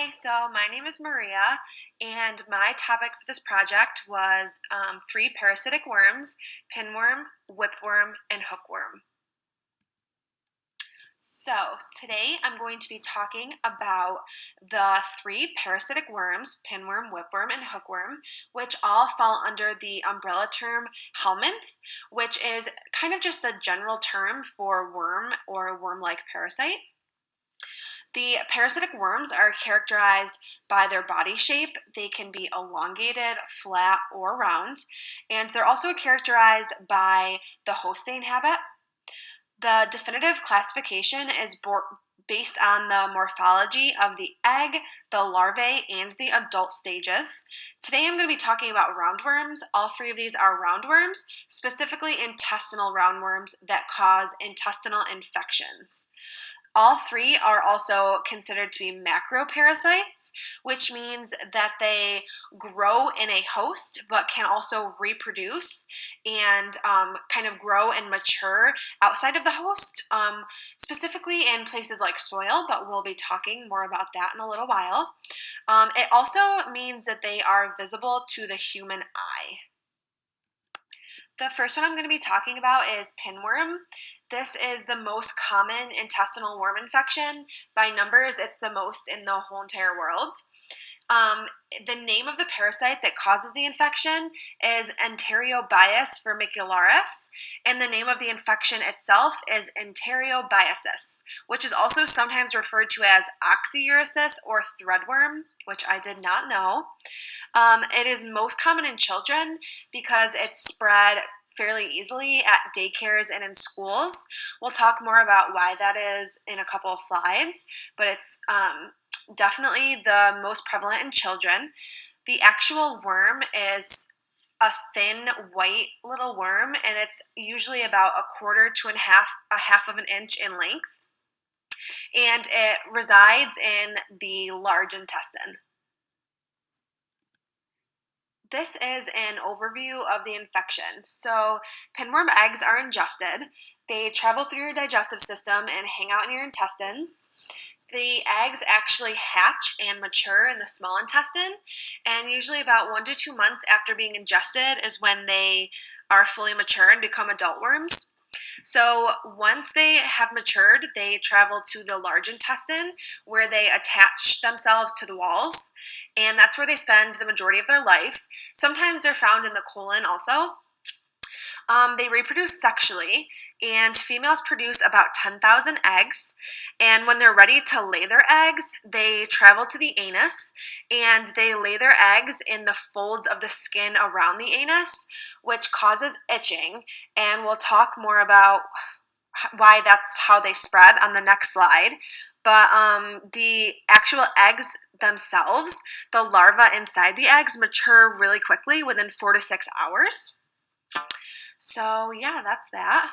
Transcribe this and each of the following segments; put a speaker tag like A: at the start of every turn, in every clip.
A: Hi, so my name is Maria, and my topic for this project was three parasitic worms: pinworm, whipworm, and hookworm. So today I'm going to be talking about the three parasitic worms: pinworm, whipworm, and hookworm, which all fall under the umbrella term helminth, which is kind of just the general term for worm or worm-like parasite. The parasitic worms are characterized by their body shape. They can be elongated, flat, or round, and they're also characterized by the host they inhabit. The definitive classification is based on the morphology of the egg, the larvae, and the adult stages. Today I'm going to be talking about roundworms. All three of these are roundworms, specifically intestinal roundworms that cause intestinal infections. All three are also considered to be macroparasites, which means that they grow in a host but can also reproduce and kind of grow and mature outside of the host, specifically in places like soil, but we'll be talking more about that in a little while. It also means that they are visible to the human eye. The first one I'm going to be talking about is pinworm. This is the most common intestinal worm infection. By numbers, it's the most in the whole entire world. The name of the parasite that causes the infection is Enterobius vermicularis, and the name of the infection itself is Enterobiasis, which is also sometimes referred to as oxyuresis or threadworm, which I did not know. It is most common in children because it's spread fairly easily at daycares and in schools. We'll talk more about why that is in a couple of slides, but it's definitely the most prevalent in children. The actual worm is a thin white little worm, and it's usually about a quarter to a half of an inch in length, and it resides in the large intestine. This is an overview of the infection. So pinworm eggs are ingested. They travel through your digestive system and hang out in your intestines. The eggs actually hatch and mature in the small intestine, and usually about 1 to 2 months after being ingested is when they are fully mature and become adult worms. So once they have matured, they travel to the large intestine where they attach themselves to the walls, and that's where they spend the majority of their life. Sometimes they're found in the colon also. They reproduce sexually, and females produce about 10,000 eggs, and when they're ready to lay their eggs, they travel to the anus, and they lay their eggs in the folds of the skin around the anus, which causes itching, and we'll talk more about why that's how they spread on the next slide. But the actual eggs themselves, the larvae inside the eggs, mature really quickly within 4 to 6 hours. So yeah, that's that.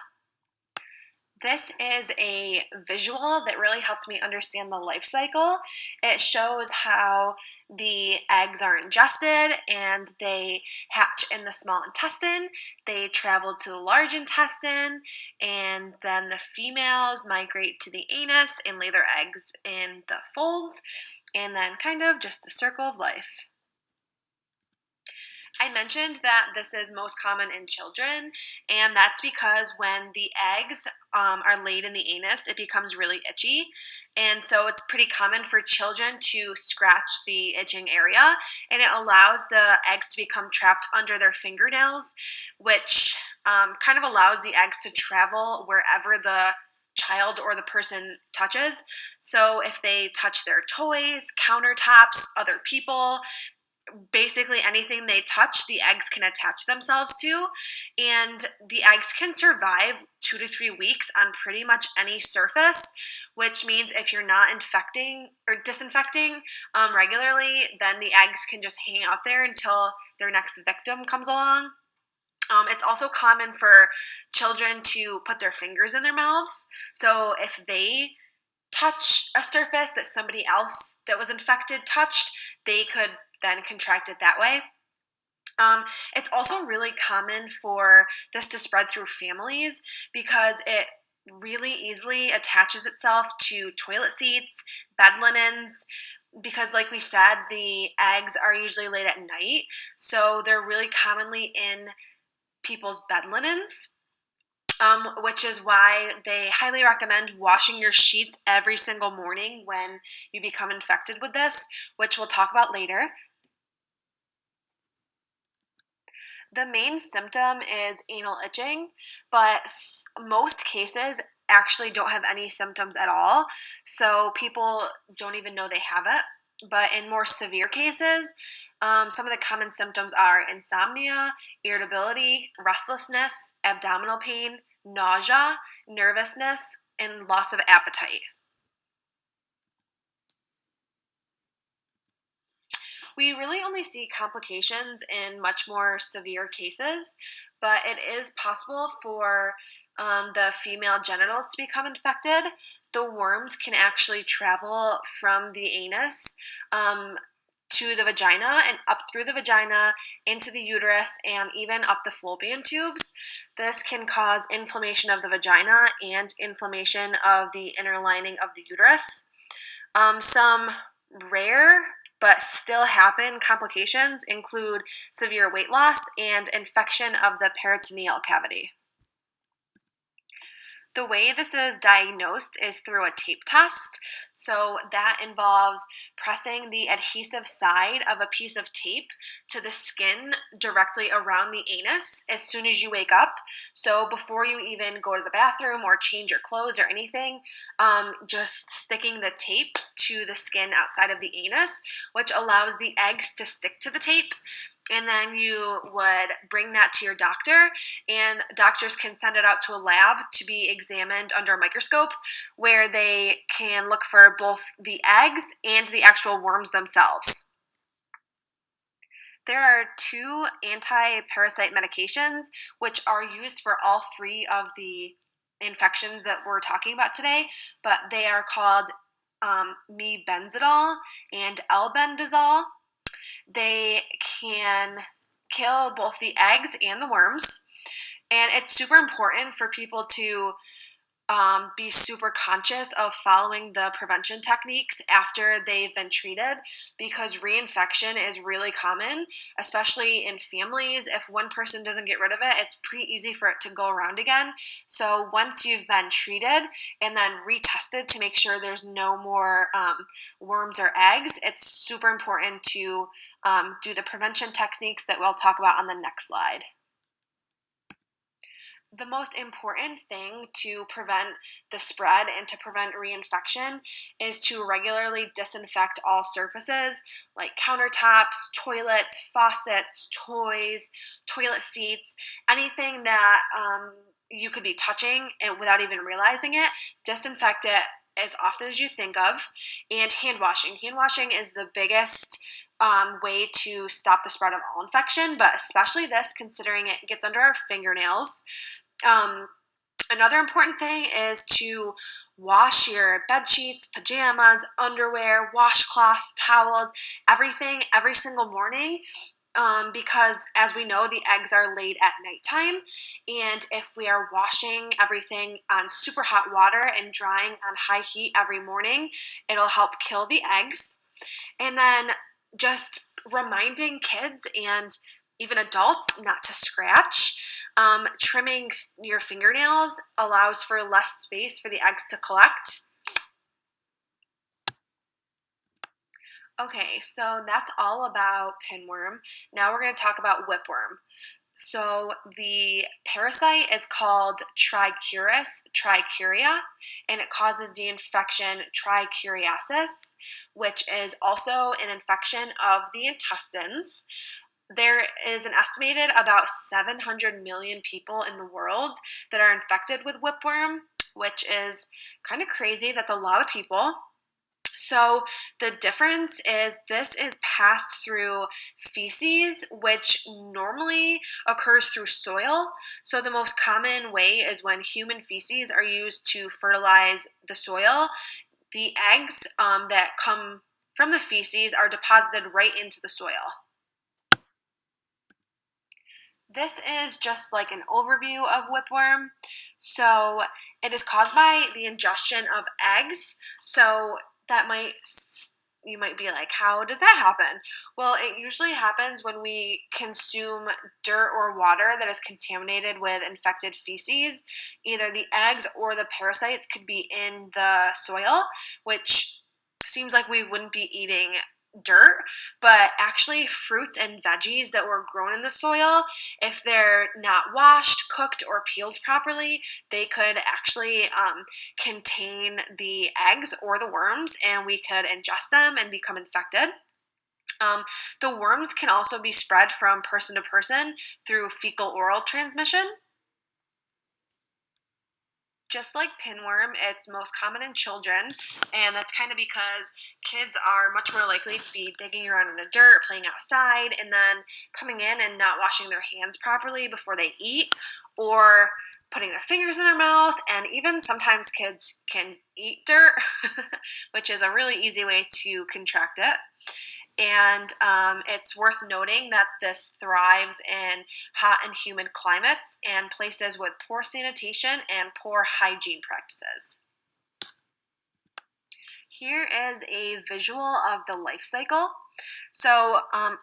A: This is a visual that really helped me understand the life cycle. It shows how the eggs are ingested and they hatch in the small intestine. They travel to the large intestine, and then the females migrate to the anus and lay their eggs in the folds, and then kind of just the circle of life. I mentioned that this is most common in children, and that's because when the eggs are laid in the anus, it becomes really itchy, and so it's pretty common for children to scratch the itching area, and it allows the eggs to become trapped under their fingernails, which kind of allows the eggs to travel wherever the child or the person touches. So if they touch their toys, countertops, other people, basically anything they touch, the eggs can attach themselves to, and the eggs can survive 2 to 3 weeks on pretty much any surface, which means if you're not infecting or disinfecting regularly, then the eggs can just hang out there until their next victim comes along. It's also common for children to put their fingers in their mouths, so if they touch a surface that somebody else that was infected touched, they could then contract it that way. It's also really common for this to spread through families because it really easily attaches itself to toilet seats, bed linens, because like we said, the eggs are usually laid at night, so they're really commonly in people's bed linens. Which is why they highly recommend washing your sheets every single morning when you become infected with this, which we'll talk about later. The main symptom is anal itching, but most cases actually don't have any symptoms at all, so people don't even know they have it. But in more severe cases, some of the common symptoms are insomnia, irritability, restlessness, abdominal pain, nausea, nervousness, and loss of appetite. We really only see complications in much more severe cases, but it is possible for the female genitals to become infected. The worms can actually travel from the anus to the vagina and up through the vagina, into the uterus, and even up the fallopian tubes. This can cause inflammation of the vagina and inflammation of the inner lining of the uterus. Some rare but still happen complications include severe weight loss and infection of the peritoneal cavity. The way this is diagnosed is through a tape test. So that involves pressing the adhesive side of a piece of tape to the skin directly around the anus as soon as you wake up. So before you even go to the bathroom or change your clothes or anything, just sticking the tape to the skin outside of the anus, which allows the eggs to stick to the tape. And then you would bring that to your doctor, and doctors can send it out to a lab to be examined under a microscope, where they can look for both the eggs and the actual worms themselves. There are 2 anti-parasite medications which are used for all 3 of the infections that we're talking about today, but they are called mebendazole and albendazole. They can kill both the eggs and the worms, and it's super important for people to be super conscious of following the prevention techniques after they've been treated, because reinfection is really common, especially in families. If one person doesn't get rid of it, it's pretty easy for it to go around again. So once you've been treated and then retested to make sure there's no more worms or eggs, it's super important to do the prevention techniques that we'll talk about on the next slide. The most important thing to prevent the spread and to prevent reinfection is to regularly disinfect all surfaces like countertops, toilets, faucets, toys, toilet seats, anything that you could be touching and without even realizing it. Disinfect it as often as you think of. And hand washing. Hand washing is the biggest way to stop the spread of all infection, but especially this, considering it gets under our fingernails. Another important thing is to wash your bed sheets, pajamas, underwear, washcloths, towels, everything every single morning, because as we know, the eggs are laid at nighttime, and if we are washing everything on super hot water and drying on high heat every morning, it'll help kill the eggs. And then just reminding kids and even adults not to scratch. Trimming your fingernails allows for less space for the eggs to collect. Okay, so that's all about pinworm. Now we're going to talk about whipworm. So the parasite is called trichuria, and it causes the infection trichuriasis, which is also an infection of the intestines. There is an estimated about 700 million people in the world that are infected with whipworm, which is kind of crazy. That's a lot of people. So the difference is this is passed through feces, which normally occurs through soil. So the most common way is when human feces are used to fertilize the soil. The eggs that come from the feces are deposited right into the soil. This is just like an overview of whipworm. So it is caused by the ingestion of eggs. So that might, you might be like, how does that happen? Well, it usually happens when we consume dirt or water that is contaminated with infected feces. Either the eggs or the parasites could be in the soil, which seems like we wouldn't be eating dirt, but actually fruits and veggies that were grown in the soil, if they're not washed, cooked, or peeled properly, they could actually contain the eggs or the worms, and we could ingest them and become infected. The worms can also be spread from person to person through fecal-oral transmission. Just like pinworm, it's most common in children, and that's kind of because kids are much more likely to be digging around in the dirt, playing outside, and then coming in and not washing their hands properly before they eat, or putting their fingers in their mouth, and even sometimes kids can eat dirt, which is a really easy way to contract it. And it's worth noting that this thrives in hot and humid climates and places with poor sanitation and poor hygiene practices. Here is a visual of the life cycle. So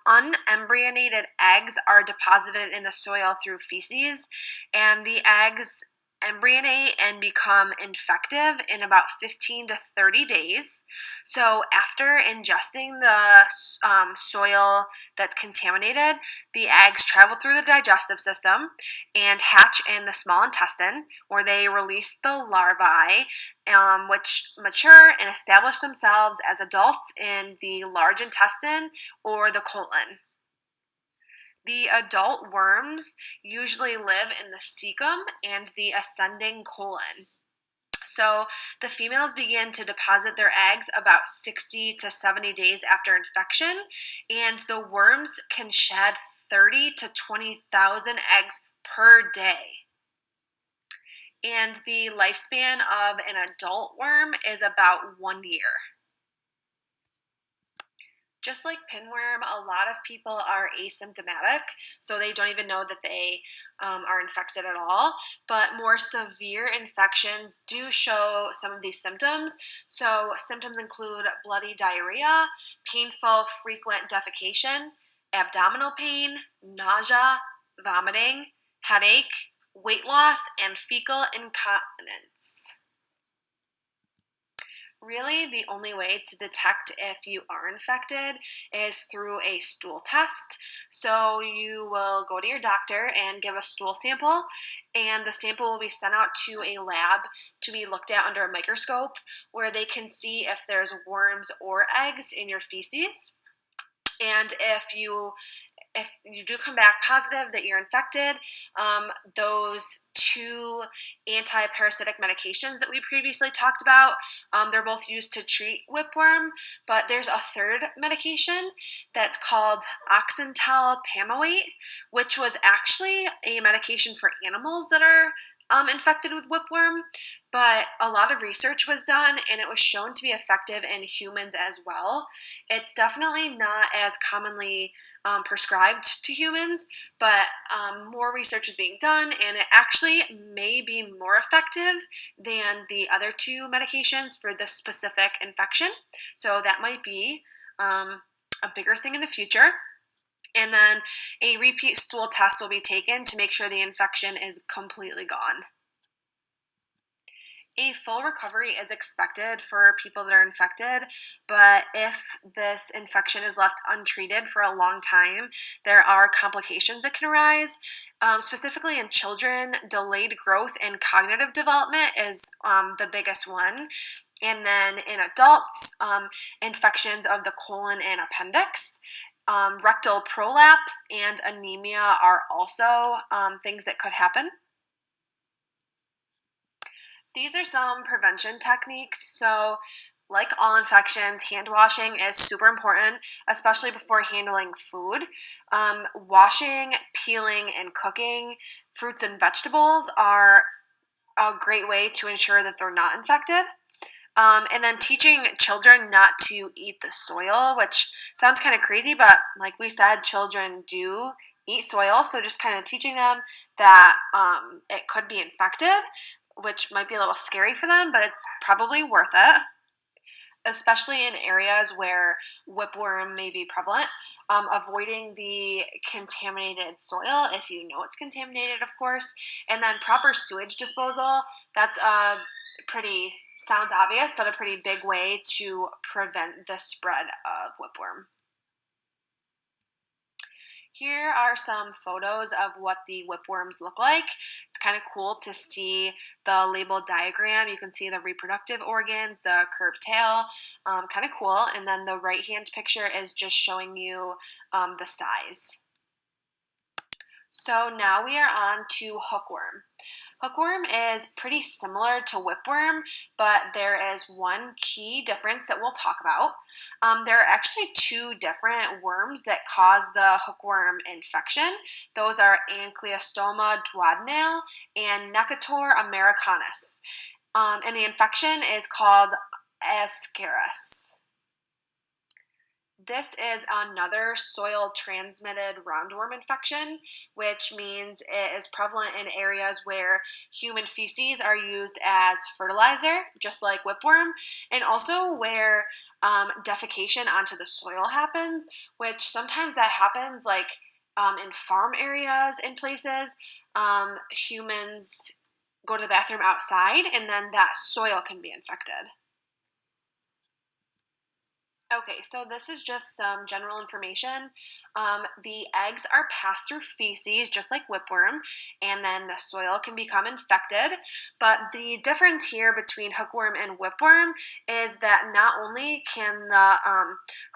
A: unembryonated eggs are deposited in the soil through feces, and the eggs embryonate and become infective in about 15 to 30 days. So after ingesting the soil that's contaminated, the eggs travel through the digestive system and hatch in the small intestine, where they release the larvae, which mature and establish themselves as adults in the large intestine or the colon. The adult worms usually live in the cecum and the ascending colon. So the females begin to deposit their eggs about 60 to 70 days after infection, and the worms can shed 30 to 20,000 eggs per day. And the lifespan of an adult worm is about 1 year. Just like pinworm, a lot of people are asymptomatic, so they don't even know that they are infected at all. But more severe infections do show some of these symptoms. So symptoms include bloody diarrhea, painful frequent defecation, abdominal pain, nausea, vomiting, headache, weight loss, and fecal incontinence. Really, the only way to detect if you are infected is through a stool test. So you will go to your doctor and give a stool sample, and the sample will be sent out to a lab to be looked at under a microscope, where they can see if there's worms or eggs in your feces. And if you do come back positive that you're infected, those two anti-parasitic medications that we previously talked about, they're both used to treat whipworm, but there's a third medication that's called oxantel pamoate, which was actually a medication for animals that are infected with whipworm, but a lot of research was done and it was shown to be effective in humans as well. It's definitely not as commonly prescribed to humans, but more research is being done, and it actually may be more effective than the other two medications for this specific infection. So that might be a bigger thing in the future. And then a repeat stool test will be taken to make sure the infection is completely gone. A full recovery is expected for people that are infected, but if this infection is left untreated for a long time, there are complications that can arise. Specifically in children, delayed growth and cognitive development is the biggest one. And then in adults, infections of the colon and appendix. Rectal prolapse and anemia are also things that could happen. These are some prevention techniques. So, like all infections, hand washing is super important, especially before handling food. Washing, peeling, and cooking fruits and vegetables are a great way to ensure that they're not infected. And then teaching children not to eat the soil, which sounds kind of crazy, but like we said, children do eat soil. So just kind of teaching them that it could be infected, which might be a little scary for them, but it's probably worth it. especially in areas where whipworm may be prevalent. Avoiding the contaminated soil, if you know it's contaminated, of course, and then proper sewage disposal. That's a pretty, sounds obvious, but a pretty big way to prevent the spread of whipworm. Here are some photos of what the whipworms look like. It's kind of cool to see the label diagram. You can see the reproductive organs, the curved tail, kind of cool. And then the right-hand picture is just showing you the size. So now we are on to hookworm. Hookworm is pretty similar to whipworm, but there is one key difference that we'll talk about. There are actually two different worms that cause the hookworm infection. Those are Ankylostoma duodenale and Necator americanus. And the infection is called Ascaris. This is another soil-transmitted roundworm infection, which means it is prevalent in areas where human feces are used as fertilizer, just like whipworm, and also where defecation onto the soil happens, which sometimes that happens like in farm areas in places. Humans go to the bathroom outside, and then that soil can be infected. Okay, so this is just some general information. The eggs are passed through feces, just like whipworm, and then the soil can become infected. But the difference here between hookworm and whipworm is that not only can the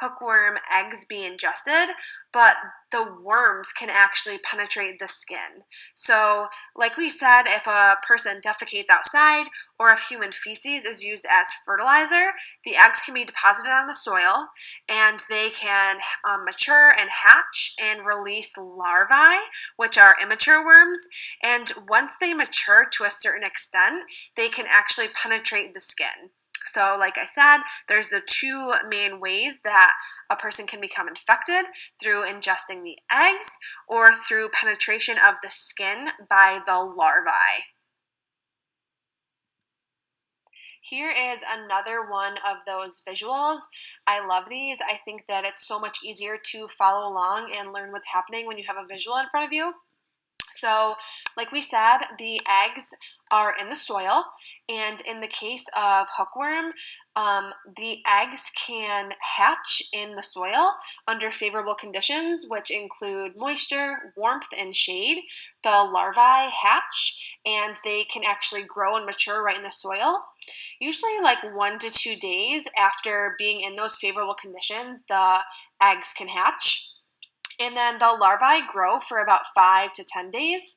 A: hookworm eggs be ingested, but the worms can actually penetrate the skin. So, like we said, if a person defecates outside or if human feces is used as fertilizer, the eggs can be deposited on the soil and they can mature and hatch and release larvae, which are immature worms. And once they mature to a certain extent, they can actually penetrate the skin. So, like I said, there's the two main ways that a person can become infected: through ingesting the eggs or through penetration of the skin by the larvae. Here is another one of those visuals. I love these. I think that it's so much easier to follow along and learn what's happening when you have a visual in front of you. So, like we said, the eggs are in the soil, and in the case of hookworm, the eggs can hatch in the soil under favorable conditions, which include moisture, warmth, and shade. The larvae hatch, and they can actually grow and mature right in the soil. Usually like 1 to 2 days after being in those favorable conditions, the eggs can hatch. And then the larvae grow for about 5 to 10 days.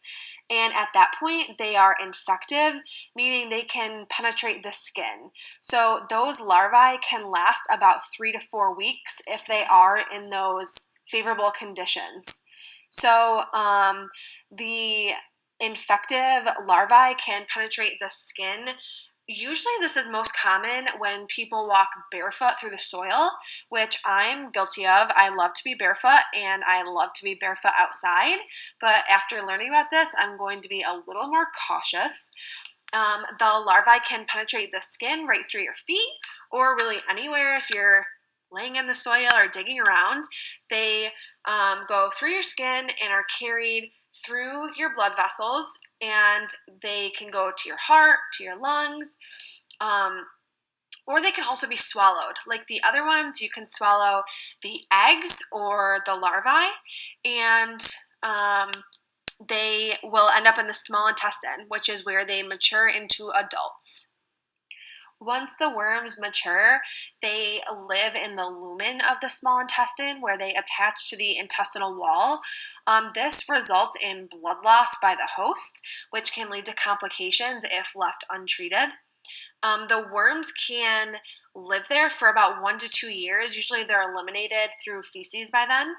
A: And at that point, they are infective, meaning they can penetrate the skin. So those larvae can last about 3 to 4 weeks if they are in those favorable conditions. So the infective larvae can penetrate the skin. Usually this is most common when people walk barefoot through the soil, which I'm guilty of. I love to be barefoot and I love to be barefoot outside, but after learning about this, I'm going to be a little more cautious. The larvae can penetrate the skin right through your feet or really anywhere if you're laying in the soil or digging around. They go through your skin and are carried through your blood vessels, and they can go to your heart, to your lungs, or they can also be swallowed. Like the other ones, you can swallow the eggs or the larvae, and they will end up in the small intestine, which is where they mature into adults. Once the worms mature, they live in the lumen of the small intestine where they attach to the intestinal wall. This results in blood loss by the host, which can lead to complications if left untreated. The worms can live there for about 1 to 2 years. Usually they're eliminated through feces by then.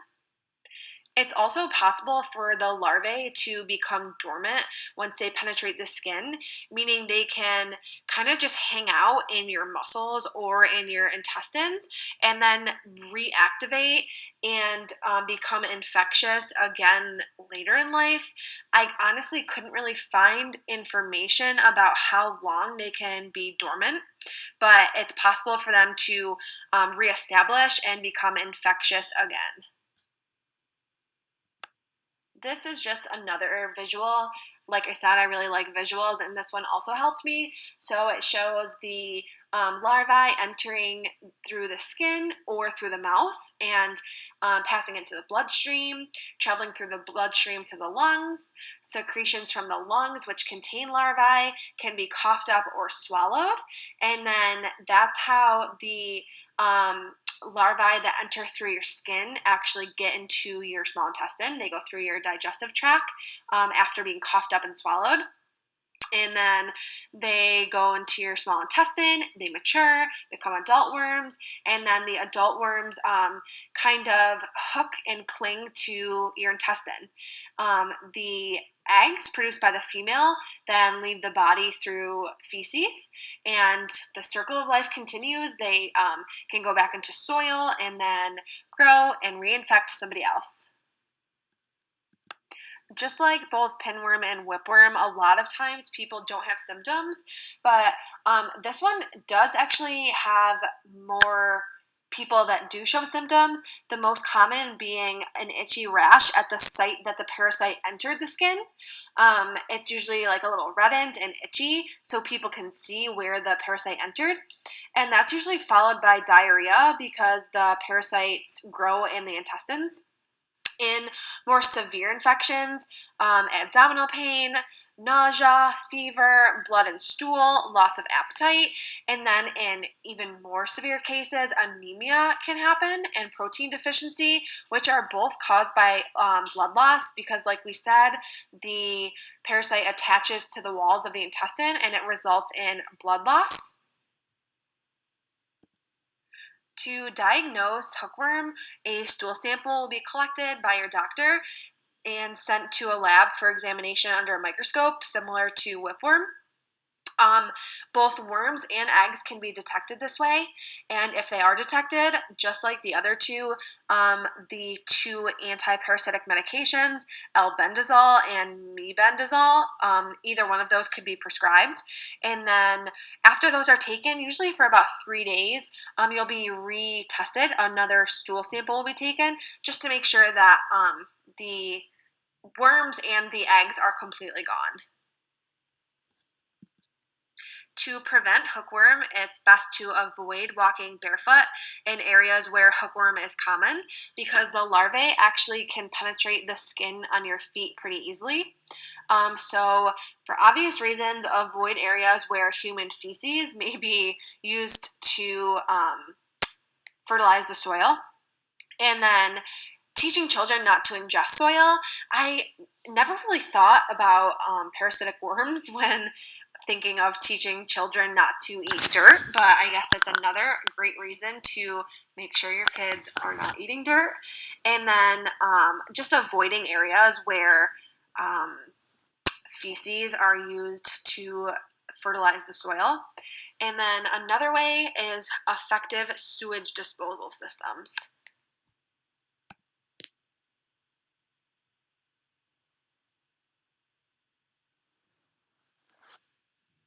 A: It's also possible for the larvae to become dormant once they penetrate the skin, meaning they can kind of just hang out in your muscles or in your intestines and then reactivate and become infectious again later in life. I honestly couldn't really find information about how long they can be dormant, but it's possible for them to reestablish and become infectious again. This is just another visual. Like I said, I really like visuals, and this one also helped me. So it shows the larvae entering through the skin or through the mouth and passing into the bloodstream, traveling through the bloodstream to the lungs. Secretions from the lungs, which contain larvae, can be coughed up or swallowed. And then that's how the larvae that enter through your skin actually get into your small intestine. They go through your digestive tract after being coughed up and swallowed. And then they go into your small intestine, they mature, become adult worms, and then the adult worms kind of hook and cling to your intestine. The eggs produced by the female then leave the body through feces, and the circle of life continues. They can go back into soil and then grow and reinfect somebody else. Just like both pinworm and whipworm, a lot of times people don't have symptoms, but this one does actually have more people that do show symptoms, the most common being an itchy rash at the site that the parasite entered the skin. It's usually like a little reddened and itchy, so people can see where the parasite entered. And that's usually followed by diarrhea because the parasites grow in the intestines. In more severe infections, abdominal pain, nausea, fever, blood and stool, loss of appetite, and then in even more severe cases, anemia can happen and protein deficiency, which are both caused by blood loss because, like we said, the parasite attaches to the walls of the intestine and it results in blood loss. To diagnose hookworm, a stool sample will be collected by your doctor and sent to a lab for examination under a microscope, similar to whipworm. Both worms and eggs can be detected this way, and if they are detected, just like the other two, the two anti-parasitic medications, albendazole and mebendazole, either one of those could be prescribed. And then after those are taken, usually for about 3 days, you'll be retested. Another stool sample will be taken just to make sure that the worms and the eggs are completely gone. To prevent hookworm, it's best to avoid walking barefoot in areas where hookworm is common because the larvae actually can penetrate the skin on your feet pretty easily. So, for obvious reasons, avoid areas where human feces may be used to fertilize the soil. And then teaching children not to ingest soil. I never really thought about parasitic worms when thinking of teaching children not to eat dirt, but I guess that's another great reason to make sure your kids are not eating dirt. And then just avoiding areas where feces are used to fertilize the soil. And then another way is effective sewage disposal systems.